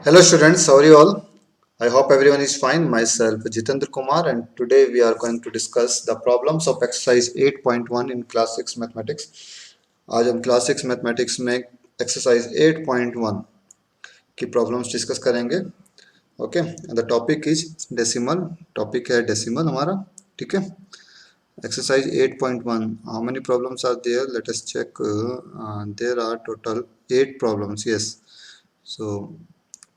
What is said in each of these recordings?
Hello students, how are you all? I hope everyone is fine. Myself Jitendra Kumar, and today we are going to discuss the problems of exercise 8.1 in class 6 mathematics. आज हम class 6 mathematics में exercise 8.1 की problems discuss करेंगे. Okay, and the topic is decimal. Topic है decimal हमारा. ठीक है. Exercise 8.1. How many problems are there? Let us check. There are total 8 problems. Yes. So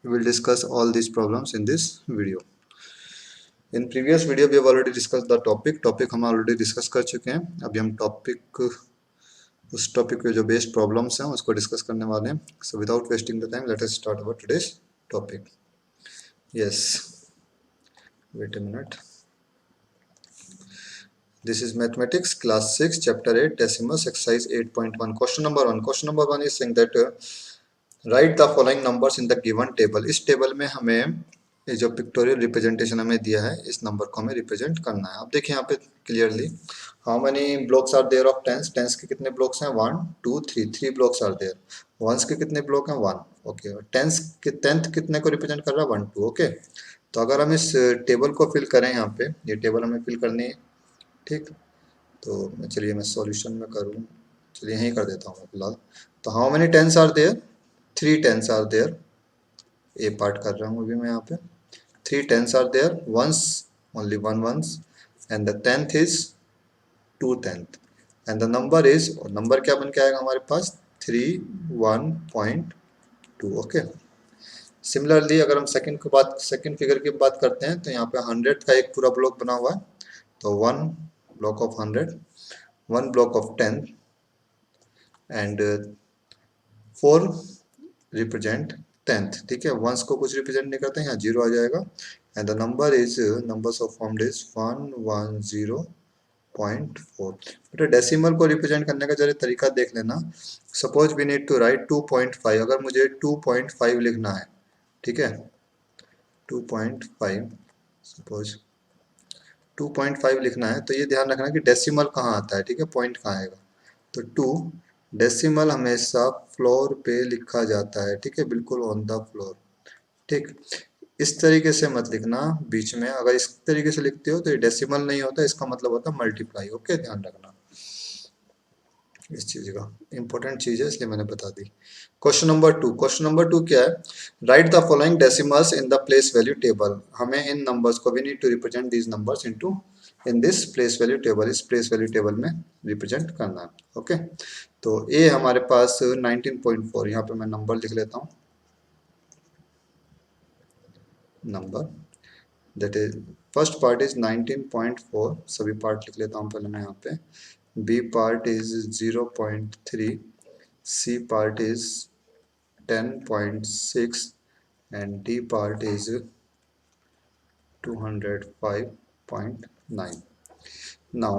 we will discuss all these problems in this video. In previous video we have already discussed the topic हम already discuss कर चुके हैं. अभी हम उस topic के जो based problems हैं उसको डिस्कस करने वाले हैं. So without wasting the time, let us start our today's topic. Yes, wait a minute. This is mathematics class 6 chapter 8 decimals exercise 8.1. Question number 1. Question number 1 is saying that write the following numbers in the given table. इस table में हमें ये जो pictorial representation हमें दिया है इस number को हमें रिप्रेजेंट करना है. अब देखिए यहाँ पे clearly how many blocks are there of tens. Tens के कितने ब्लॉक्स हैं? 1 2 3. 3 ब्लॉक्स आर देयर. वंस के कितने ब्लॉक हैं? 1. ओके. टेंस के टेंथ कितने को रिप्रेजेंट कर रहा है? 1 2. ओके. तो अगर हम इस टेबल को फिल करें, यहाँ पे ये टेबल हमें फिल करनी है. ठीक. तो चलिए मैं सॉल्यूशन में करूँ. चलिए यहीं कर देता हूँ फिलहाल. तो how many tens are there? 3 tens are there. A part कर रहा हूँ अभी मैं यहाँ पे. 3 tens are there. Once, only one ones, and the tenth is 2 tenth, and the number is, और नंबर क्या बन के आएगा हमारे पास? 3 1.2. ओके. सिमिलरली अगर हम सेकंड फिगर की बात करते हैं तो यहाँ पे 100 का एक पूरा ब्लॉक बना हुआ है. तो 1 block of 100, 1 block of 10, and 4 represent 10th. ठीक है. वंस को कुछ रिप्रेजेंट नहीं करते हैं, यहाँ 0 आ जाएगा. And the number is, numbers of formed is 110.4. बेटा डेसिमल को रिप्रेजेंट करने का जरा तरीका देख लेना. Suppose we need to write 2.5. अगर मुझे 2.5 लिखना है, ठीक है, 2.5, सपोज 2.5 लिखना है, तो ये ध्यान रखना कि डेसिमल कहाँ आता है. ठीक है, पॉइंट कहाँ आएगा. तो 2 डेसिमल हमेशा फ्लोर पे लिखा जाता है. ठीक है, बिल्कुल ऑन द फ्लोर. ठीक. इस तरीके से मत लिखना बीच में. अगर इस तरीके से लिखते हो तो ये डेसिमल नहीं होता, इसका मतलब होता है मल्टीप्लाई. ओके, ध्यान रखना इस चीज का. इंपॉर्टेंट चीज है इसलिए मैंने बता दी. Question number 2. क्वेश्चन नंबर 2 क्या है? Write the following decimals in the place value table. हमें इन नंबर्स को, we need to represent these numbers into in this place value table. इस प्लेस वैल्यू टेबल में रिप्रेजेंट करना है. ओके. तो ए हमारे पास 19.4. यहाँ पे मैं नंबर लिख लेता हूँ. Number that is first part is 19.4. सभी पार्ट लिख लेता हूँ पहले मैं यहाँ पे. B part is 0.3. C part is 10.6 and D part is 205.9. now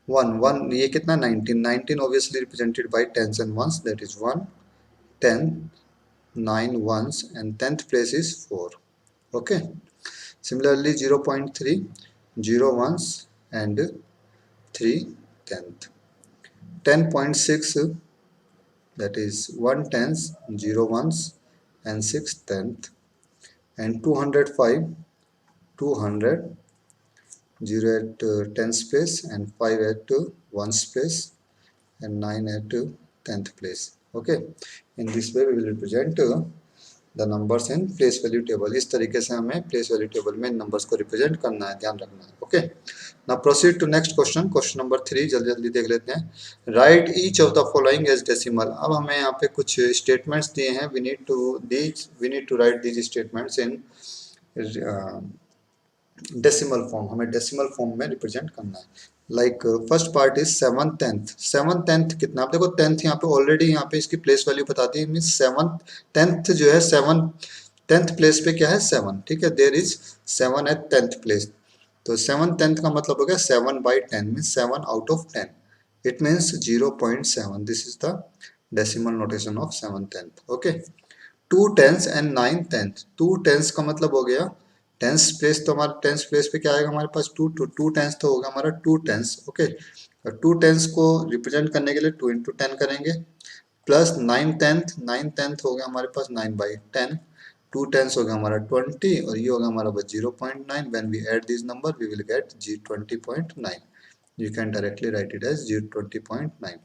1 ये कितना? 19 obviously represented by tens and ones, that is 1 10 9 ones and 10th place is 4. okay. similarly 0.3 0 ones and 3 tenth. 10.6, that is 1 tenth 0 ones and 6 tenth. and 205 200 0 at 10th place and 5 at 1st place and 9 at 10th place. okay. in this way we will represent the numbers in place value table. इस तरीके से हमें place value table में numbers को represent करना है, ध्यान रखना है. Okay. Now proceed to next question. Question number 3 जल्दी जल्दी देख लेते हैं. Write each of the following as decimal. अब हमें यहाँ पे कुछ स्टेटमेंट्स दिए हैं. We need to write these statements in decimal form. हमें डेसिमल फॉर्म में रिप्रेजेंट करना है. Like first part is 7 tenth. 7 tenth कितना? आप देखो टेंथ यहाँ पे ऑलरेडी, यहाँ पे इसकी प्लेस वैल्यू बताती है. मीन 7 टेंथ जो है 7 टेंथ प्लेस पे क्या है? 7. ठीक है, there is 7 at tenth place. तो 7 टेंथ का मतलब हो गया 7/10 mean 7 out of 10. It means 0.7. This is the decimal notation of 7 tenth. Okay. 2 tens and 9 tenth. 2 tens का मतलब हो गया टेंस प्लेस. तो हमारा टेंस प्लेस पे क्या आएगा हमारे पास? 2 टेंस तो होगा हमारा 2 टेंस. ओके. 2 टेंस को रिप्रेजेंट करने के लिए 2 into 10 करेंगे प्लस 9/10 हो गया हमारे पास 9/10, 2/10 हो गया हमारा 20 और ये होगा हमारा बस 0.9. When we add this number we will get 20.9. You can directly write it as 20.9.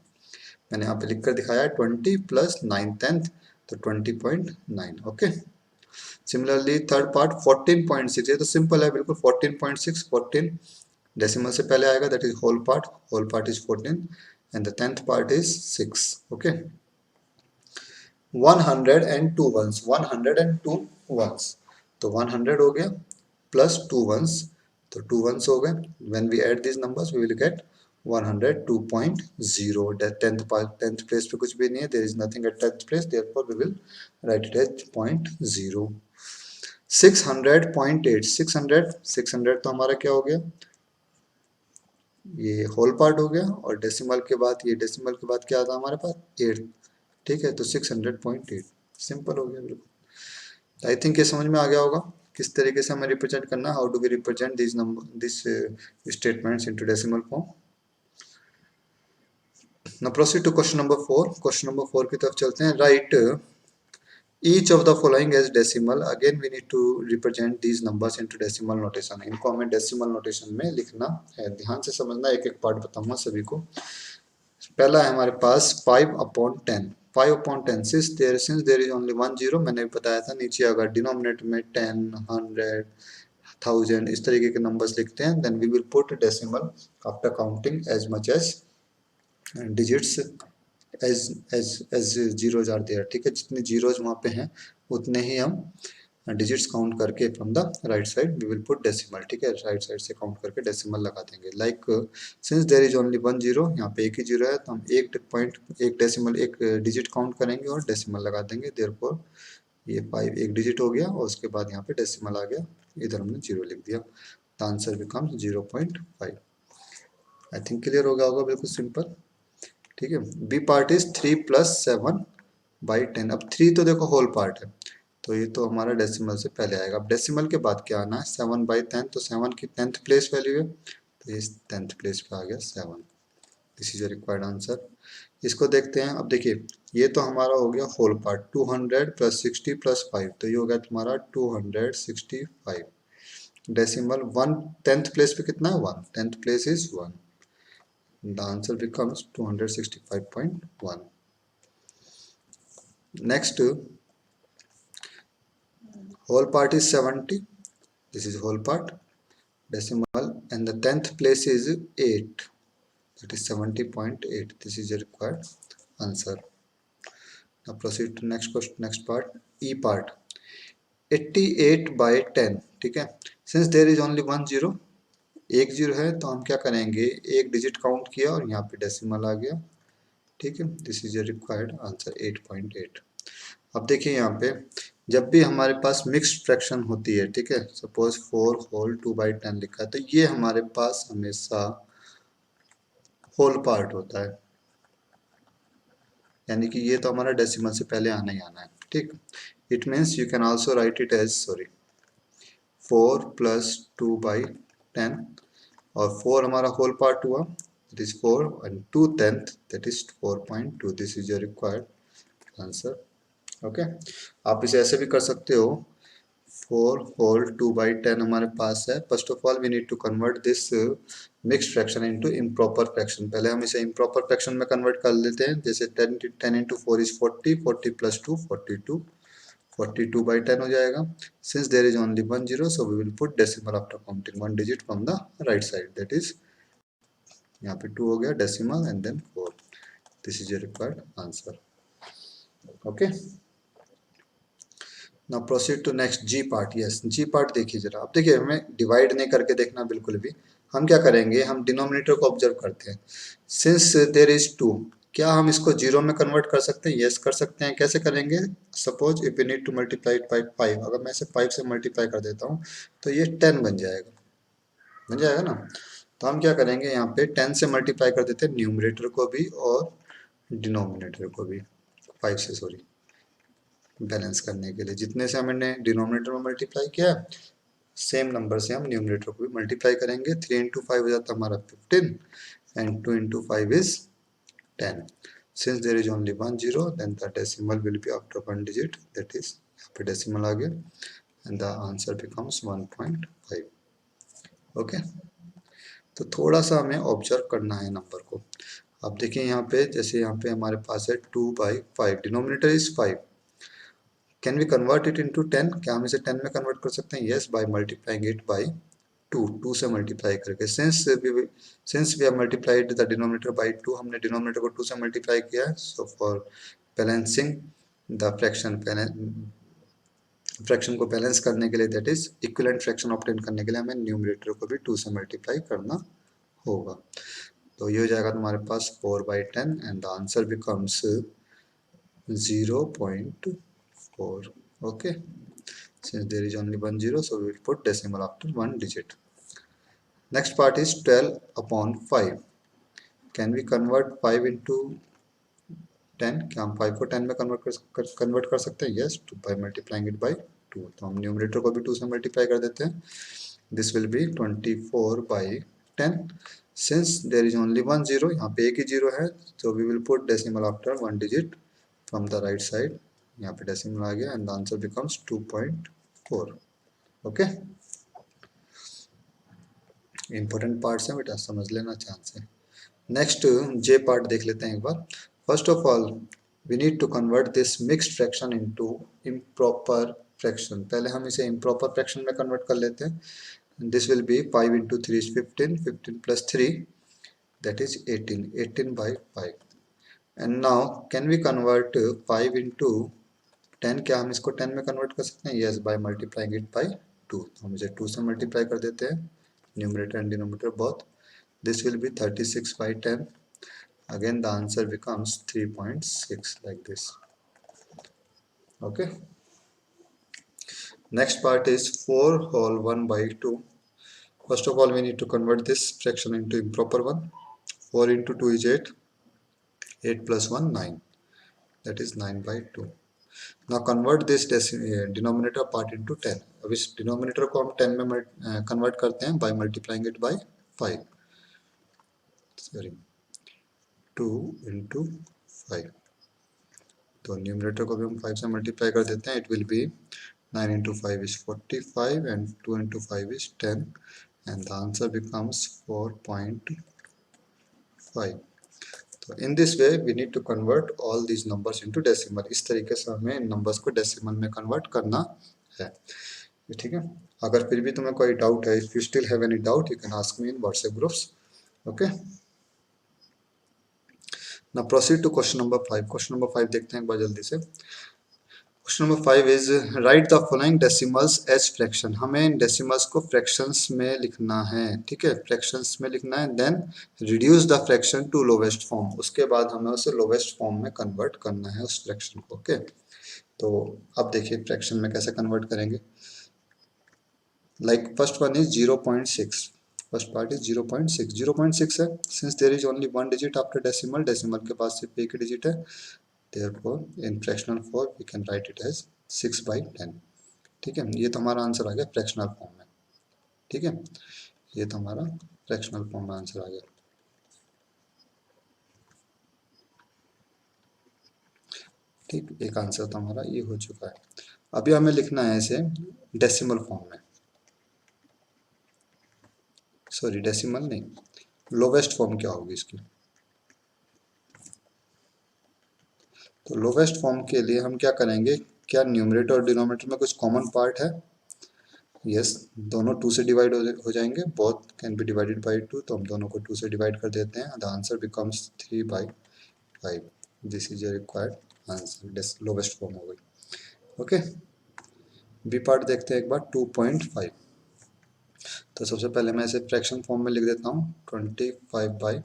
मैंने यहाँ पे लिख कर दिखाया 20 प्लस 9/10 तो 20.9. ओके. सिमिलरली थर्ड पार्ट 14.6, ये तो सिंपल है बिल्कुल. 14.6, 14 डेसिमल से पहले आएगा, that is whole part is 14 and the 10th part is 6. Okay. 102 ones, 102 ones, तो 100 हो गया प्लस 2 वंस, तो 2 वंस हो गए. When we add this numbers we will get 102.0. 10th place पे कुछ भी नहीं है, there is nothing at 10th place, therefore we will write it as 0.0. 600.8, 600 तो हमारा क्या हो गया, ये होल पार्ट हो गया और डेसिमल के बाद, ये डेसिमल के बाद क्या आता हमारे पास 8. ठीक है, तो 600.8 सिंपल हो गया बिल्कुल. आई थिंक ये समझ में आ गया होगा किस तरीके से हमें रिप्रेजेंट करना, how do we represent this number, this statements into decimal form. Now proceed to question number 4. क्वेश्चन नंबर 4 की तरफ चलते हैं. Write each of the following as decimal. Again we need to represent these numbers into decimal notation. इनको हमें decimal notation में लिखना है. ध्यान से समझना, एक एक पार्ट बताऊंगा सभी को. पहला है हमारे पास 5/10. 5/10 since there is only one zero, मैंने बताया था नीचे अगर डिनोमिनेटर में 10, 100, 1000 इस तरीके के नंबर्स लिखते हैं, then we will put decimal after counting as much as digits as zeros are there. ठीक है, जितने जीरोज वहाँ पे हैं उतने ही हम डिजिट्स काउंट करके from the right side we will put decimal. ठीक है, राइट साइड से काउंट करके डेसिमल लगा देंगे. Like since there is only one zero, यहाँ पे एक ही जीरो है तो हम एक डेसिमल, एक डिजिट काउंट करेंगे और डेसिमल लगा देंगे. देयरफॉर ये 5 एक डिजिट हो गया और उसके बाद यहाँ पे डेसिमल आ गया, इधर हमने जीरो लिख दिया. The answer becomes 0.5. I think clear हो गया होगा, बिल्कुल सिंपल. ठीक है. B part is 3 + 7/10. अब 3 तो देखो होल पार्ट है तो ये तो हमारा डेसिमल से पहले आएगा. अब डेसिमल के बाद क्या आना है, 7/10, तो 7 की 10th प्लेस वैल्यू है तो ये 10th प्लेस पे आ गया 7. This is a required answer. इसको देखते हैं. अब देखिए ये तो हमारा हो गया होल पार्ट. 200 + 60 + 5, तो ये हो गया तुम्हारा 265. डेसिमल 1 10th प्लेस पे कितना है, 1. 10th place is 1. The answer becomes 265.1. Next, whole part is 70. This is whole part. Decimal and the 10th place is 8. That is 70.8. This is a required answer. Now proceed to next question, next part. E part. 88/10. ठीक है. Since there is only one zero, एक zero है तो हम क्या करेंगे, एक digit count किया और यहाँ पे डेसिमल आ गया. ठीक है, this is a required answer 8.8. अब देखिए यहाँ पे जब भी हमारे पास मिक्स्ड फ्रैक्शन होती है, ठीक है, सपोज 4 होल 2/10 लिखा है तो ये हमारे पास हमेशा होल पार्ट होता है, यानी कि ये तो हमारा डेसिमल से पहले आना ही आना है. ठीक. It means you can also write it as 4 + 2/10 और 4 हमारा होल पार्ट हुआ, that is 4 and 2/10, that is 4.2. this is your required answer. Okay. आप इसे ऐसे भी कर सकते हो, 4 होल 2/10 हमारे पास है. First of all we need to convert this mixed fraction into improper fraction. पहले हम इसे इम्प्रॉपर फ्रैक्शन में कन्वर्ट कर लेते हैं. जैसे 10 × 4 इज 40, 40 + 2 42, 42/10 हो जाएगा. Since there is only one zero so we will put decimal after counting one digit from the right side, that is यहाँ पे 2 हो गया decimal and then 4. This is your required answer. Okay. Now proceed to next G part. Yes, G part देखिए जरा. अब देखिए हमें divide नहीं करके देखना बिल्कुल भी. हम क्या करेंगे, हम डिनोमिनेटर को ऑब्जर्व करते हैं. सिंस देयर इज 2, क्या हम इसको जीरो में कन्वर्ट कर सकते हैं? यस कर सकते हैं. कैसे करेंगे, suppose if we need to multiply it by 5, अगर मैं इसे 5 से मल्टीप्लाई कर देता हूँ तो ये 10 बन जाएगा, बन जाएगा ना. तो हम क्या करेंगे, यहाँ पे 10 से मल्टीप्लाई कर देते हैं न्यूमरेटर को भी और डिनोमिनेटर को भी, 5 से सॉरी, बैलेंस करने के लिए. जितने से हमने डिनोमिनेटर में मल्टीप्लाई किया सेम नंबर से हम न्यूमरेटर को भी मल्टीप्लाई करेंगे. 3 × 5 हो जाता है हमारा 15 and 2 × 5 is 10. Since there is only one zero, then the decimal will be after one digit, that is यहाँ पे decimal आ गया, and the answer becomes 1.5. Okay, तो थोड़ा सा हमें ऑब्जर्व करना है नंबर को। अब देखिए यहाँ पे, जैसे यहाँ पे हमारे पास है 2/5, denominator is 5, can we convert it into 10? क्या हम इसे 10 में कन्वर्ट कर सकते हैं? Yes, by multiplying it by 2 से मल्टीप्लाई करके। Since we have multiplied the denominator by 2, हमने डिनोमिनेटर को 2 से मल्टीप्लाई किया है। So for balancing the fraction को बैलेंस करने के लिए, that is equivalent fraction obtain करने के लिए, हमें न्यूमरेटर को भी 2 से मल्टीप्लाई करना होगा। तो ये हो जाएगा तुम्हारे पास 4/10 and the answer becomes 0.4. Okay, since there is only one zero, so we will put decimal after one digit. Next part is 12/5. Can we convert 5 into 10? क्या हम 5 को 10 में कन्वर्ट कर सकते हैं? Yes, by multiplying it by 2. तो हम numerator को भी 2 से मल्टीप्लाई कर देते हैं। This will be 24/10. Since there is only one zero, यहाँ पे एक ही जीरो है, so we will put decimal after one digit from the right side. यहाँ पे डेसिमल आ गया and the answer becomes 2.4. Okay, important parts हैं बेटा, समझ लेना चांस है। नेक्स्ट जे पार्ट देख लेते हैं एक बार। First of all we need to convert this mixed fraction into improper fraction. पहले हम इसे इम्प्रॉपर फ्रैक्शन में कन्वर्ट कर लेते हैं। This will B 5 into 3 is 15, 15 plus 3 that is 18, 18/5. And now can we convert 5 into 10? क्या हम इसको 10 में कन्वर्ट कर सकते हैं? Yes, by multiplying it by 2। तो हम इसे 2 से मल्टीप्लाई कर देते हैं, numerator and denominator both. This will be 36/10. Again the answer becomes 3.6 like this. Okay, next part is 4 whole 1/2. First of all we need to convert this fraction into improper one. 4 into 2 is 8, 8 plus 1 9, that is 9/2. Now convert this denominator part into 10. अब इस denominator को हम 10 में convert करते हैं by multiplying it by 5. Sorry, 2 into 5. तो numerator को भी हम 5 से मल्टीप्लाई कर देते हैं। It will be 9 into 5 is 45 and 2 into 5 is 10 and the answer becomes 4.5. तो in this way we need to convert all these numbers into decimal. इस तरीके से हमें इन नंबर्स को डेसिमल में कन्वर्ट करना है, ठीक है। अगर फिर भी तुम्हें कोई डाउट है, if you still have any doubt, you can ask me in WhatsApp groups. Okay, now proceed to question number 5। क्वेश्चन नंबर 5 देखते हैं एक बार जल्दी से। Question number 5 is write the following decimals as fraction. हमें इन डेसिमल्स को फ्रैक्शंस में लिखना है, ठीक है, फ्रैक्शंस में लिखना है। Then reduce the fraction to lowest form, उसके बाद हमें उसे लोवेस्ट फॉर्म में कन्वर्ट करना है उस फ्रैक्शन को। ओके, तो अब देखिए फ्रैक्शन में कैसे कन्वर्ट करेंगे। Like first one is 0.6, first part is 0.6, 0.6 है। Since there is only one digit after decimal, decimal के पास सिर्फ एक ही डिजिट है, therefore in fractional form we can write it as 6/10, ठीक है। ये तो हमारा आंसर आ गया फ्रैक्शनल फॉर्म में, ठीक है, ये तो हमारा फ्रैक्शनल फॉर्म में आंसर आ गया, ठीक। एक आंसर तो हमारा ये हो चुका है। अभी हमें लिखना है इसे डेसिमल फॉर्म में, सॉरी डेसिमल नहीं, लोवेस्ट फॉर्म क्या होगी इसकी। तो लोवेस्ट फॉर्म के लिए हम क्या करेंगे, क्या न्यूमरेटर और डिनोमिनेटर में कुछ कॉमन पार्ट है? यस, दोनों 2 से डिवाइड हो जाएंगे, both can be divided by 2, तो हम दोनों को 2 से डिवाइड कर देते हैं। The answer becomes 3/5। This is a required answer, lowest form हो गई। ओके, बी पार्ट देखते हैं एक बार 2.5। तो सबसे पहले मैं इसे फ्रैक्शन फॉर्म में लिख देता हूँ 25/10।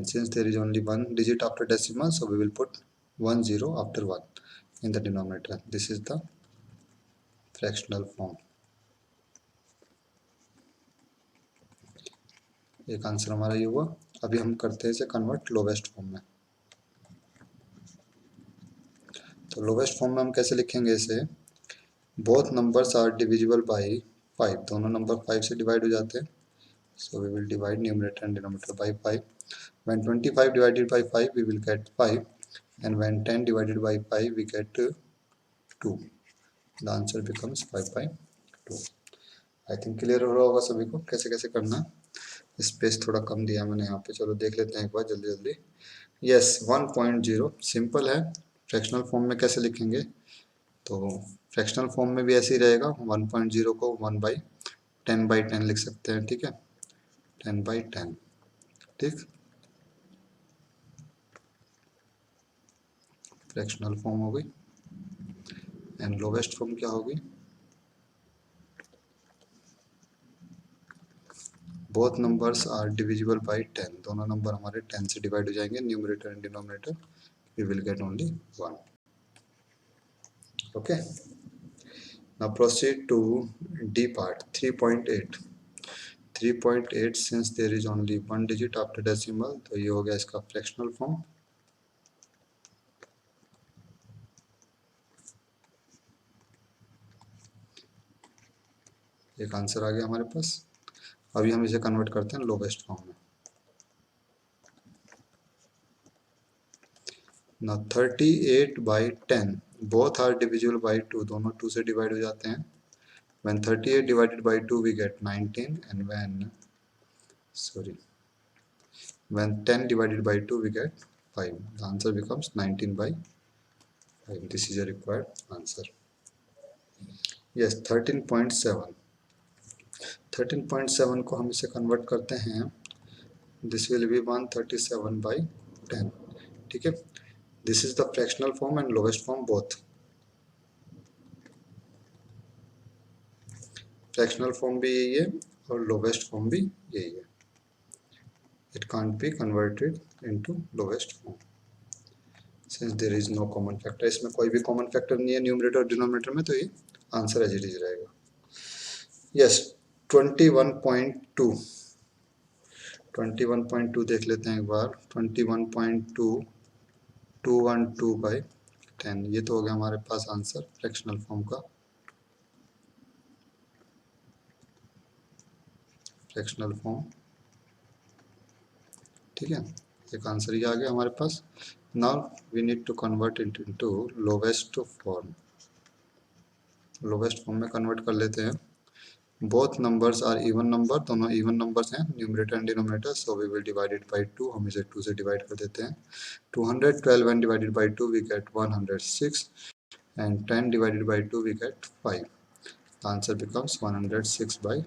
Since there is only one digit after decimal, so we will put 1 0 after 1 in the denominator. This is the fractional form. एक आंसर हमारा ये हुआ। अभी हम करते हैं इसे कन्वर्ट लोवेस्ट फॉर्म में। तो लोवेस्ट फॉर्म में हम कैसे लिखेंगे इसे, both numbers are divisible by 5, दोनों नंबर 5 से डिवाइड हो जाते हैं। So we will divide numerator and denominator by 5। When 25 divided by 5 we will get 5, and when 10 divided by 5 we get 2. The answer becomes 5 by 2. I think clear हो रहा होगा सभी को कैसे कैसे करना है। स्पेस थोड़ा कम दिया मैंने यहाँ पे, चलो देख लेते हैं एक बार जल्दी जल्दी। यस 1.0 सिंपल है। फ्रैक्शनल फॉर्म में कैसे लिखेंगे, तो फ्रैक्शनल फॉर्म में भी ऐसे ही रहेगा। 1.0 को 1/10 लिख सकते हैं, ठीक है, 10/10, ठीक। फ्रैक्शनल फॉर्म हो गई। एंड लोवेस्ट फॉर्म क्या होगी, both numbers are divisible by 10, दोनों नंबर हमारे 10 से डिवाइड हो जाएंगे, numerator and denominator, we will get only 1। Okay, now proceed to D part 3.8। 3.8 since there is only 1 digit after decimal, तो ये हो गया इसका फ्रैक्शनल फॉर्म। एक आंसर आ गया हमारे पास। अभी हम इसे कन्वर्ट करते हैं लोवेस्ट फॉर्म में। ना 38/10 बोथ आर डिविजिबल बाई 2, दोनों 2 से डिवाइड हो जाते हैं। When 38 divided by 2 we get 19, and when 10 divided by 2 we get 5. The answer becomes 19/5. This is a required answer. Yes, 13.7। 13.7 को हम इसे कन्वर्ट करते हैं, दिस विल बी 137/10, ठीक है। This is the fractional form and lowest form both. Fractional form भी यही है और लोवेस्ट फॉर्म भी यही है। It can't be converted into lowest form since there is no common factor। इसमें कोई भी कॉमन फैक्टर नहीं है न्यूमरेटर और डिनोमिनेटर में, तो ये आंसर एज इट इज रहेगा। यस 21.2। 21.2 देख लेते हैं एक बार। 21.2 212/10, ये तो हो गया हमारे पास आंसर फ्रैक्शनल फॉर्म का। फ्रैक्शनल फॉर्म, ठीक है, एक आंसर ये आ गया हमारे पास। Now we need to convert it into lowest form. Lowest form में कन्वर्ट कर लेते हैं। Both numbers are even number, दोनों इवन नंबर्स हैं, numerator and denominator, so we will divide it by 2। हम इसे 2 से डिवाइड कर देते हैं। 212 and divided by 2 we get 106, and 10 divided by 2 we get 5। The answer becomes 106/5।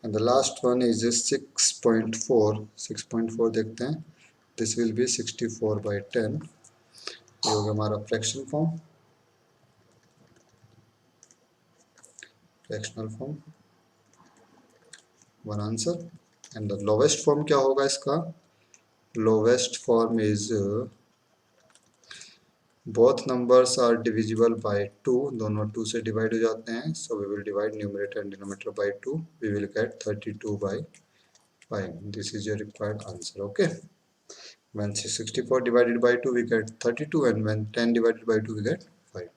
And the last one is 6.4। 6.4 देखते हैं, this will be 64/10। ये हो गया हमारा fraction form, fractional form, one answer. And the lowest form क्या होगा इसका, lowest form is both numbers are divisible by 2, दोनों 2 से डिवाइड हो जाते हैं, so we will divide numerator and denominator by 2, we will get 32/5। This is your required answer. Okay, when 64 divided by 2 we get 32, and when 10 divided by 2 we get 5।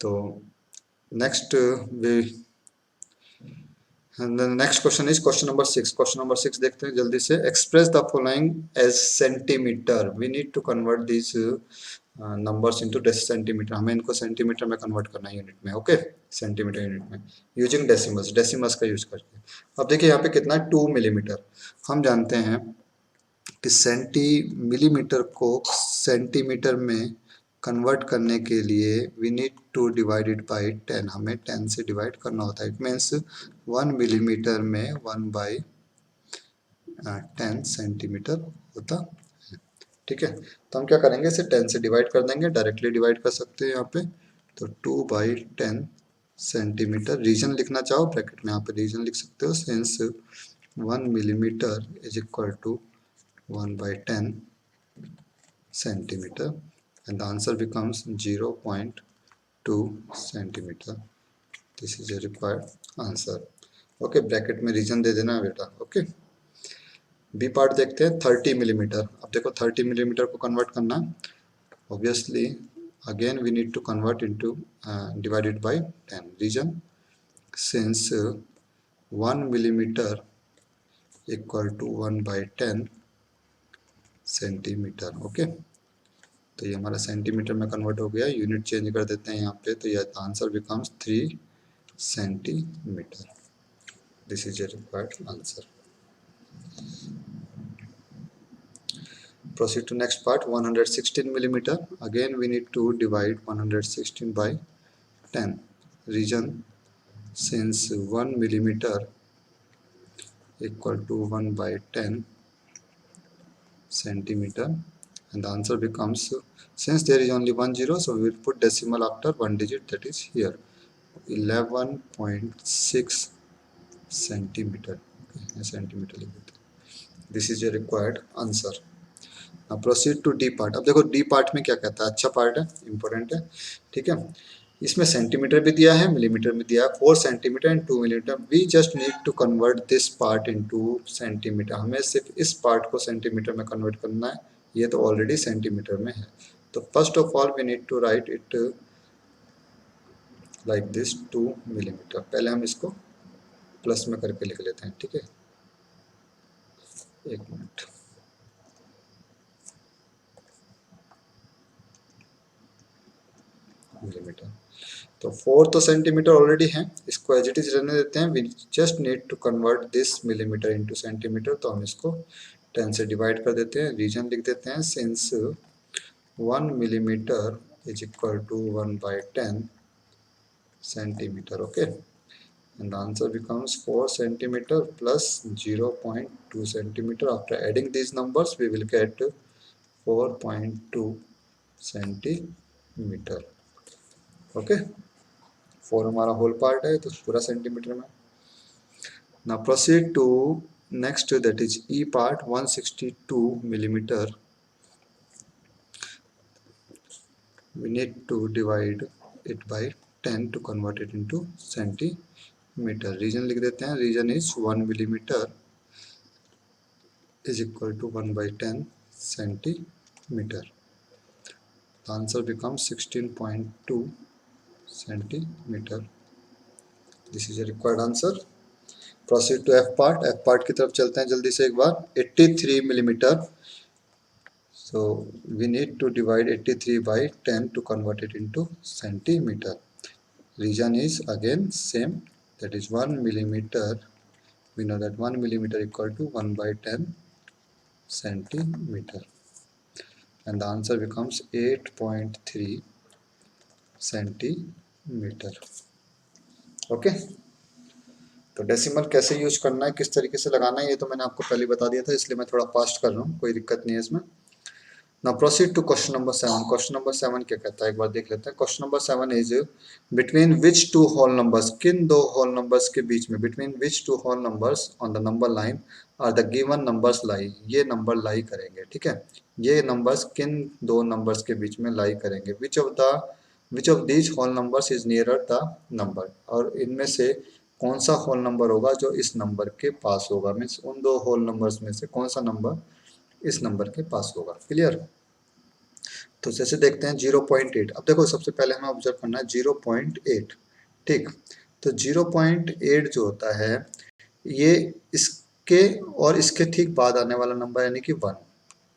तो next the next question is question number 6। question number 6 देखते हैं जल्दी से। express the following as centimeter। we need to convert these numbers into centimeter। हमें इनको centimetre में convert करना है यूनिट में। ओके, सेंटीमीटर यूनिट में यूजिंग डेसिमल्स, डेसिमल्स का यूज करके। अब देखिए यहाँ पे कितना है, 2 मिलीमीटर। हम जानते हैं कि मिलीमीटर को सेंटीमीटर में कन्वर्ट करने के लिए we need to divide it by 10, हमें 10 से डिवाइड करना होता है। इट मीन्स 1 मिलीमीटर में 1/10 सेंटीमीटर होता है, ठीक है। तो हम क्या करेंगे, इसे 10 से डिवाइड कर देंगे, डायरेक्टली डिवाइड कर सकते हैं यहाँ पे। तो 2/10 सेंटीमीटर, रीजन लिखना चाहो ब्रैकेट में यहाँ पे रीजन लिख सकते हो, since 1 millimeter is equal to 1/10 centimeter, and the answer becomes 0.2 centimeter। this is a required answer। Okay, bracket में रीजन दे देना बेटा। ओके, बी पार्ट देखते हैं 30 मिलीमीटर। अब देखो 30 मिलीमीटर को कन्वर्ट करना, obviously again we need to convert into divided by 10। Reason, since 1 millimeter equal to 1/10 centimeter. Okay, तो ये हमारा सेंटीमीटर में कन्वर्ट हो गया। यूनिट चेंज कर देते हैं यहाँ पे, तो ये answer becomes 3 centimetre. This is your required answer. Proceed to next part, 116 millimeter. Again we need to divide 116 by 10. Region, since 1 millimeter equal to 1/10 centimeter, and the answer becomes, since there is only one zero, so we will put decimal after one digit, that is here 11.6 centimeter. Okay, centimeter लिख देते हैं। This is your required answer. Proceed to D part. अब देखो D part में क्या कहता है, अच्छा पार्ट है, इंपॉर्टेंट है, ठीक है। इसमें सेंटीमीटर भी दिया है, मिलीमीटर भी दिया है, 4 centimeter and 2 millimeter. We just need to convert this part into centimeter. हमें सिर्फ इस पार्ट को सेंटीमीटर में कन्वर्ट करना है, ये तो ऑलरेडी सेंटीमीटर में है। तो first of all we need to write it like this 2 millimeter. पहले हम इसको प्लस में करके लिख लेते हैं, ठीक है, एक मिनट। मिलीमीटर, तो 4 तो सेंटीमीटर ऑलरेडी है, इसको एज इट इज रहने देते हैं। We just need to convert this millimeter into centimeter, तो हम इसको 10 से डिवाइड कर देते हैं। रीजन लिख देते हैं, since 1 millimeter is equal to 1/10 centimeter. Okay, and the answer becomes 4 centimeter plus 0.2 centimeter. After adding these numbers we will get 4.2 centimeter. Okay, 4 हमारा होल पार्ट है, तो पूरा सेंटीमीटर में। Now proceed to next, that is E part, 162 millimeter. We need to divide it by 10 to convert it into centimeter. Region लिख देते हैं, region is 1 millimeter is equal to 1/10 centimeter. The answer becomes 16.2 centimeter. This is a required answer. Proceed to F part. F part की तरफ चलते हैं जल्दी से एक बार। 83 millimeter. So we need to divide 83 by 10 to convert it into centimeter. Region is again same, that is 1 millimeter. We know that 1 millimeter equal to 1/10 centimeter, and the answer becomes 8.3 centimetre. Okay, तो decimal कैसे use करना है, किस तरीके से लगाना है, ये तो मैंने आपको पहले बता दिया था, इसलिए मैं थोड़ा फास्ट कर रहा हूँ, कोई दिक्कत नहीं है इसमें। Now proceed to question number 7। Question number 7 क्या कहता है, एक बार देख लेते हैं। Question number 7 is, between which two whole numbers, किन दो होल नंबर्स के बीच में, between which two whole numbers on the number line are the given numbers lie, ये नंबर लाई करेंगे, ठीक है। ये नंबर्स किन दो नंबर्स के बीच में लाई करेंगे, which of these whole numbers is nearer the number, और इनमें से कौन सा होल नंबर होगा जो इस नंबर के पास होगा, मीन्स उन दो होल नंबर्स में से कौन सा नंबर इस नंबर के पास होगा। क्लियर, तो जैसे देखते हैं 0.8। अब देखो सबसे पहले हमें ऑब्जर्व करना है 0.8, ठीक। तो 0.8 जो होता है, ये इसके और इसके ठीक बाद आने वाला नंबर, यानी कि 1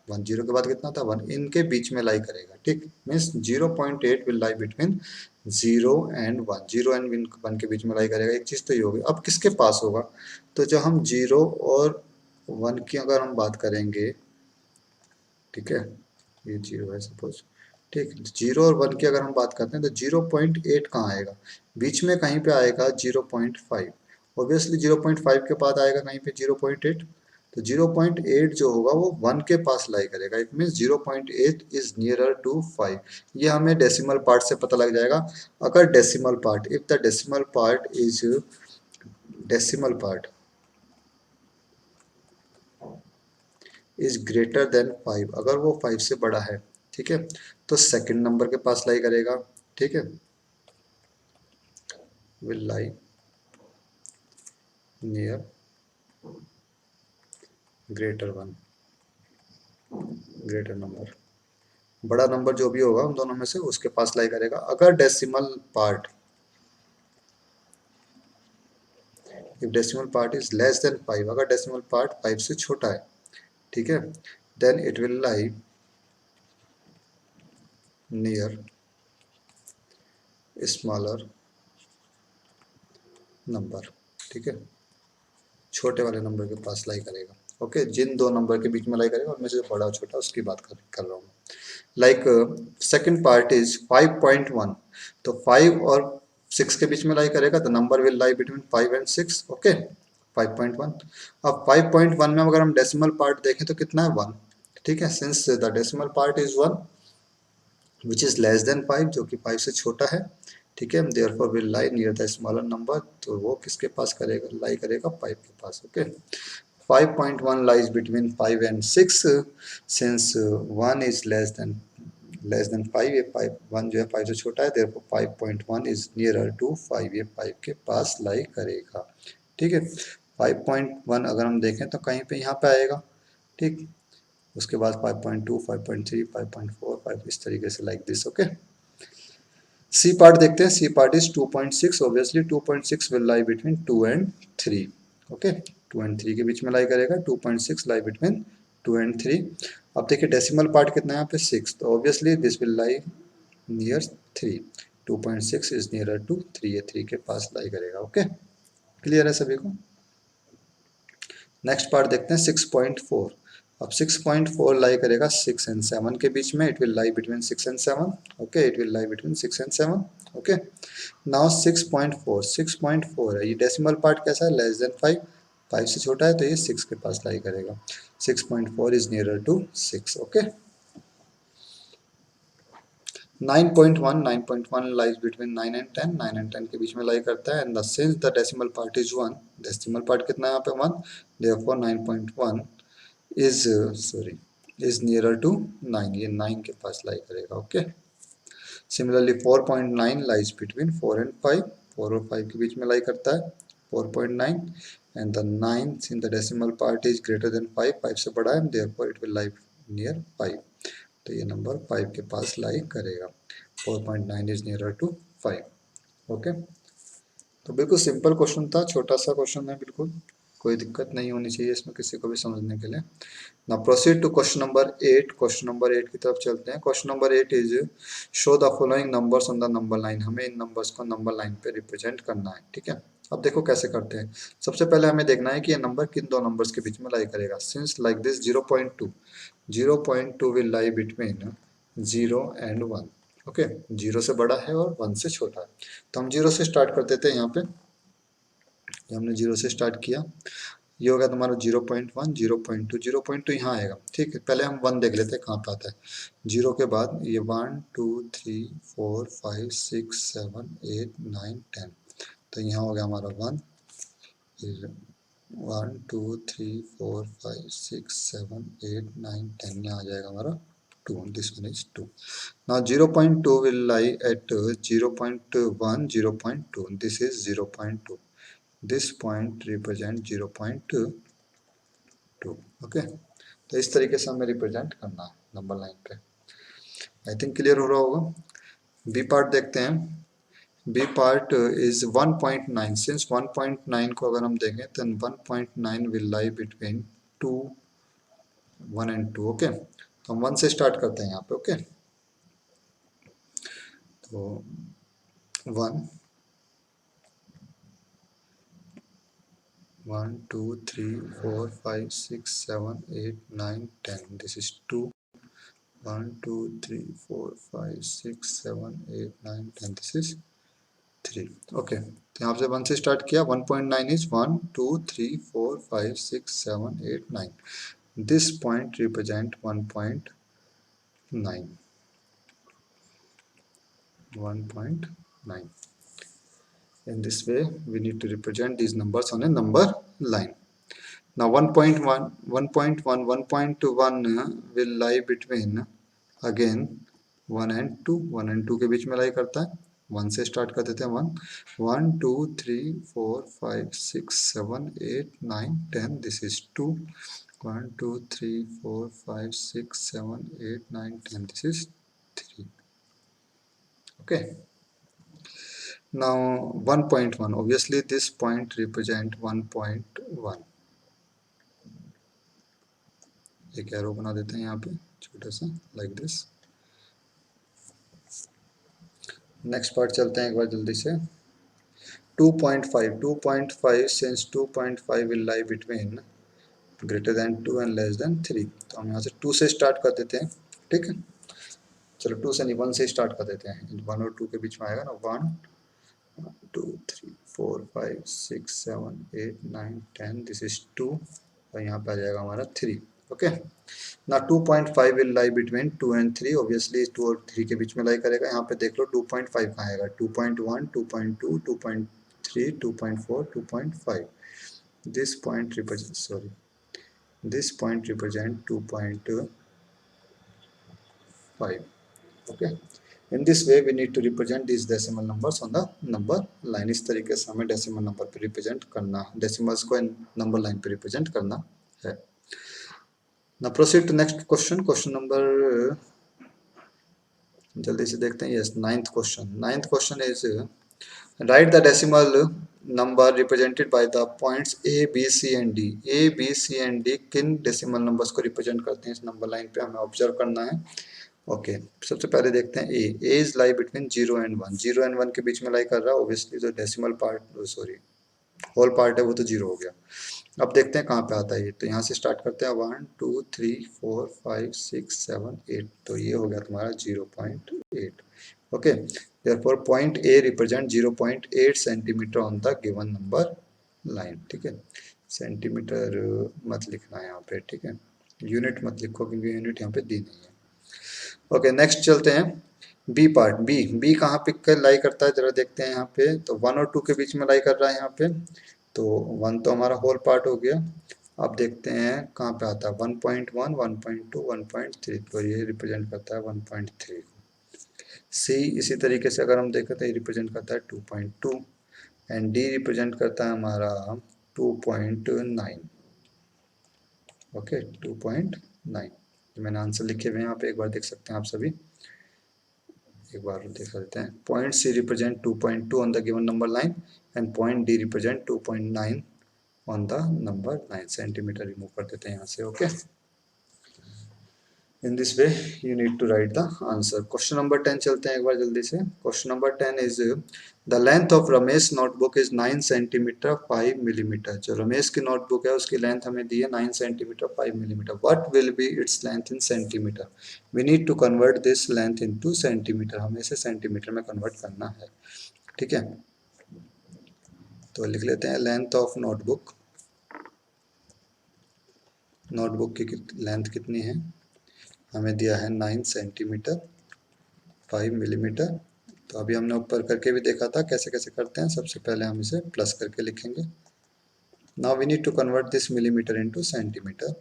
0 के बाद कितना था 1, इनके बीच में लाई करेगा, ठीक। Means 0.8 will lie between 0 and 1, 0 and 1 के बीच में लाई करेगा। एक चीज तो ये होगी। अब किसके पास होगा, तो जो हम 0 और 1 की अगर हम बात करेंगे, ठीक है, ये 0 है सपोज, ठीक। 0 और 1 की अगर हम बात करते हैं तो 0.8 कहाँ आएगा, बीच में कहीं पे आएगा 0.5। ऑब्वियसली 0.5 के बाद आएगा कहीं पे 0.8, तो 0.8 जो होगा वो 1 के पास लाई करेगा। It means 0.8 is nearer to 5। ये हमें डेसिमल पार्ट से पता लग जाएगा। अगर decimal part, if the decimal part is, decimal part is greater than 5, अगर वो 5 से बड़ा है, ठीक है, तो सेकंड नंबर के पास लाई करेगा, ठीक है, will lie near greater one, greater number, बड़ा नंबर जो भी होगा उन दोनों में से उसके पास लाई करेगा। अगर decimal part if decimal part is less than 5, अगर डेसिमल पार्ट 5 से छोटा है, ठीक है, then it will lie near smaller number, ठीक है, छोटे वाले नंबर के पास लाई करेगा। ओके, जिन दो नंबर के बीच में लाई करेगा उनमें से जो बड़ा छोटा उसकी बात कर रहा हूँ। लाइक सेकंड पार्ट इज 5.1, तो 5 और 6 के बीच में लाई करेगा, तो number will lie between 5 and 6। Okay, 5.1। अब 5.1 में अगर हम डेसिमल पार्ट देखें तो कितना है, 1, ठीक है, since the decimal part is 1 which is less than 5, जो कि 5 से छोटा है, ठीक है, therefore will lie near the smaller number, तो वो किसके पास करेगा, लाई करेगा 5 के पास। Okay, 5.1 lies between 5 and 6 since 1 is less than 5, ये 5 1 जो है 5 से छोटा है, therefore 5.1 is nearer to 5, ये 5 के पास लाई करेगा, ठीक है। 5.1 अगर हम देखें तो कहीं पे यहाँ पे आएगा, ठीक, उसके बाद 5.2 5.3 5.4 5 इस तरीके से like this. Okay, C part देखते हैं, C part is 2.6, obviously 2.6 will lie between 2 and 3। Okay, 2 and 3 के बीच में लाई करेगा, 2.6 लाई बिटवीन 2 एंड 3। अब देखिए डेसिमल पार्ट कितना है यहाँ पे 6, तो obviously this will lie near 3, 2.6 is nearer to 3, ये 3 के पास लाई करेगा। ओके, क्लियर है सभी को। नेक्स्ट पार्ट देखते हैं 6.4। अब 6.4 लाई करेगा 6 एंड 7 के बीच में, it will lie between 6 and 7। Okay, it will lie between 6 and 7। Okay, now 6.4 है, ये डेसिमल पार्ट कैसा है, लेस देन 5, 5 से छोटा है, तो ये 6 के पास लाई करेगा। 6.4 is nearer to 6। Okay, 9.1 lies between 9 and 10, 9 and 10 के बीच में लाई करता है, and the since the decimal part is 1, decimal part कितना है यहाँ पे 1, therefore 9.1 is sorry is nearer to 9, ये 9 के पास लाई करेगा। Okay, similarly 4.9 lies between 4 and 5, 4 और 5 के बीच में लाई करता है 4.9, and the 9 in the decimal part is greater than 5, 5 से बड़ा है, therefore it will lie near 5, तो ये नंबर 5 के पास लाई करेगा। 4.9 इज नियरर टू 5। ओके, तो बिल्कुल सिंपल क्वेश्चन था, छोटा सा क्वेश्चन है, बिल्कुल कोई दिक्कत नहीं होनी चाहिए इसमें किसी को भी समझने के लिए। Now proceed to question number 8। Question number 8 की तरफ चलते हैं। Question number 8 is show the following numbers on the number line, हमें इन नंबर्स को नंबर लाइन पे रिप्रेजेंट करना है, ठीक है। अब देखो कैसे करते हैं। सबसे पहले हमें देखना है कि ये नंबर किन दो नंबर्स के बीच में लाई करेगा। Since like this 0.2 will lie between 0 and 1। Okay, 0 से बड़ा है और 1 से छोटा है, तो हम 0 से स्टार्ट कर देते हैं। यहाँ पे हमने 0 से स्टार्ट किया, ये होगा तुम्हारा 0.1 0.2 0.2 यहाँ आएगा, ठीक है। पहले हम 1 देख लेते हैं कहाँ पे आता है। 0 के बाद ये 1 2 3 4 5 6 7 8 9 10, तो यहाँ हो गया हमारा 1, फिर 1 2 3 4 5 6 7 8 9 10, यहाँ आ जाएगा हमारा 2, this one is 2। now 0.2 will lie at 0.1 0.2, this is 0.2, this point represent 0.2। Okay, तो इस तरीके से हमें रिप्रेजेंट करना है नंबर लाइन पे। आई थिंक क्लियर हो रहा होगा। बी पार्ट देखते हैं। बी पार्ट इज 1.9, सिंस 1.9 को अगर हम देखें तो 1.9 will lie between 2 1 and 2। Okay, तो हम 1 से स्टार्ट करते हैं यहाँ पे। ओके, तो 1 1 2 3 4 5 6 7 8 9 10, this is 2 1 2 3 4 5 6 7 8 9 10, this is 3। Okay, तो यहाँ से 1 से स्टार्ट किया। 1.9 is 1 2 3 4 5 6 7 8 9, this point represent 1.9 1.9। in this way we need to represent these numbers on a number line. Now 1.1 will lie between again 1 and 2, 1 and 2 के बीच में lie करता है। 1 से स्टार्ट कर देते हैं। 1 2 3 4 5 6 7 8 9 10, this is 2 1 2 3 4 5 6 7 8 9 10, this is 3। Okay, Now 1.1, obviously this point represent 1.1. एक एरो बना देते हैं यहाँ पे छोटा सा, लाइक दिस। नेक्स्ट पार्ट चलते हैं एक बार जल्दी से। 2.5 since 2.5 will lie between greater than 2 and less than 3, तो हम यहाँ से 2 से स्टार्ट कर देते हैं, ठीक है। चलो 2 से नहीं 1 से स्टार्ट कर देते हैं, 1 और 2 के बीच में आएगा ना, 1 2 3 4 5 6 7 8 9 10, दिस इज 2 और यहाँ पे आ जाएगा हमारा 3, ओके। ना 2.5 will lie between 2 and 3, obviously 2 और 3 के बीच में लाई करेगा। यहाँ पे देख लो 2.5 कहाँ आएगा, 2.1 2.2 2.3 2.4 2.5, this point represent, sorry, this point represent 2.5, okay। In this way we need to represent these decimal numbers on the number line। इस तरीके से हमें डेसिमल नंबर पे रिप्रेजेंट करना, डेसिमल्स को नंबर लाइन पे रिप्रेजेंट करना है। Now proceed to next question, question number, जल्दी से देखते हैं, yes ninth question is write the decimal number represented by the points A B C and D. A B C and D किन decimal numbers को represent करते हैं इस number line पे, हमें ऑब्जर्व करना है, ओके। सबसे पहले देखते हैं a is lie between 0 and 1, 0 and 1 के बीच में लाई कर रहा है, ऑब्वियसली जो decimal part, sorry whole part है वो तो 0 हो गया। अब देखते हैं कहाँ पे आता है ये, तो यहाँ से स्टार्ट करते हैं 1 2 3 4 5 6 7 8, तो ये हो गया तुम्हारा 0.8, okay. therefore point A represent 0.8 centimetre on the given number line, ठीक है। सेंटीमीटर मत लिखना है यहाँ पे, ठीक है, यूनिट मत लिखो क्योंकि यूनिट यहाँ पे दी नहीं है, ओके। नेक्स्ट चलते हैं बी पार्ट। बी कहाँ पे लाई करता है जरा देखते हैं यहाँ पे, तो 1 और 2 के बीच में लाई कर रहा है यहाँ पे, तो 1 तो हमारा होल पार्ट हो गया। अब देखते हैं कहाँ पे आता है, 1.1 1.2 1.3, तो ये रिप्रेजेंट करता है 1.3। सी इसी तरीके से अगर हम देखें तो ये रिप्रेजेंट करता है 2.2 एंड डी रिप्रेजेंट करता है हमारा 2.9, ओके 2.9। मैंने आंसर लिखे हुए हैं यहाँ पे, एक बार देख सकते हैं आप सभी, एक बार देख लेते हैं। Point C represent 2.2 on the given number line and point D represent 2.9 on the number line. Centimeter remove कर देते हैं यहाँ से, okay. In this way you need to write the answer. Question number 10 चलते हैं एक बार जल्दी से। Question number 10 is the length of Ramesh notebook is 9 centimeter 5 millimeter. जो रमेश की नोटबुक है उसकी लेंथ हमें दी है 9 centimeter 5 millimeter. What will be its length in centimeter. We need to convert this length into centimeter, हमें इसे सेंटीमीटर में कन्वर्ट करना है, ठीक है। तो लिख लेते हैं लेंथ ऑफ नोटबुक, नोटबुक की लेंथ कितनी है, हमें दिया है 9 सेंटीमीटर 5 मिलीमीटर। तो अभी हमने ऊपर करके भी देखा था कैसे कैसे करते हैं। सबसे पहले हम इसे प्लस करके लिखेंगे। Now we need to convert this millimeter into centimeter.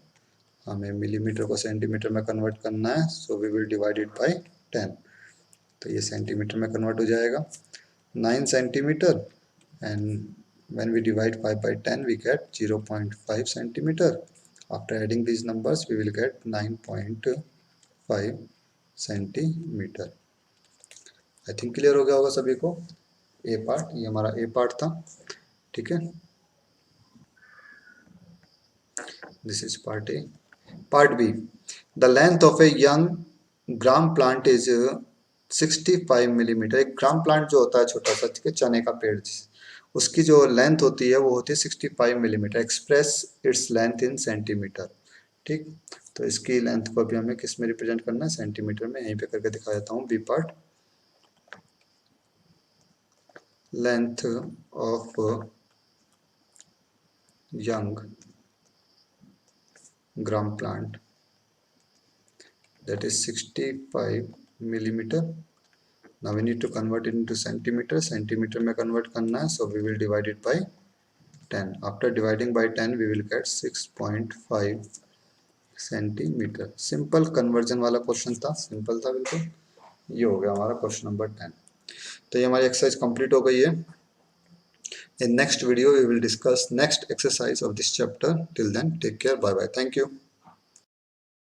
हमें मिलीमीटर को सेंटीमीटर में कन्वर्ट करना है, so we will divide it by 10। तो ये सेंटीमीटर में कन्वर्ट हो जाएगा 9 centimeter and when we divide 5 by 10 we get 0.5 centimeter. After adding these numbers we will get 9.5 centimetre. I think clear हो गया होगा सभी को। ए पार्ट, ये हमारा ए पार्ट था, ठीक है। This is part A. Part B, the length of a young gram plant is 65 millimeter. एक ग्राम प्लांट जो होता है छोटा सा, ठीक है, चने का पेड़, उसकी जो लेंथ होती है वो होती है 65 millimetre. Express it's length in centimetre, ठीक। तो इसकी लेंथ को अभी हमें किस में रिप्रेजेंट करना है, सेंटीमीटर में। यहीं पे करके दिखा देता हूँ। B part, length of young gram plant that is 65 millimeter. Now we need to convert it into centimeter. Centimeter में convert करना है, so we will divide it by 10. After dividing by 10 we will get 6.5 centimetre. Simple conversion वाला question था, simple था बिल्कुल। ये हो गया हमारा क्वेश्चन नंबर 10। तो ये हमारी एक्सरसाइज कंप्लीट हो गई है। In next video we will discuss next exercise of this chapter. Till then, take care. Bye bye. Thank you.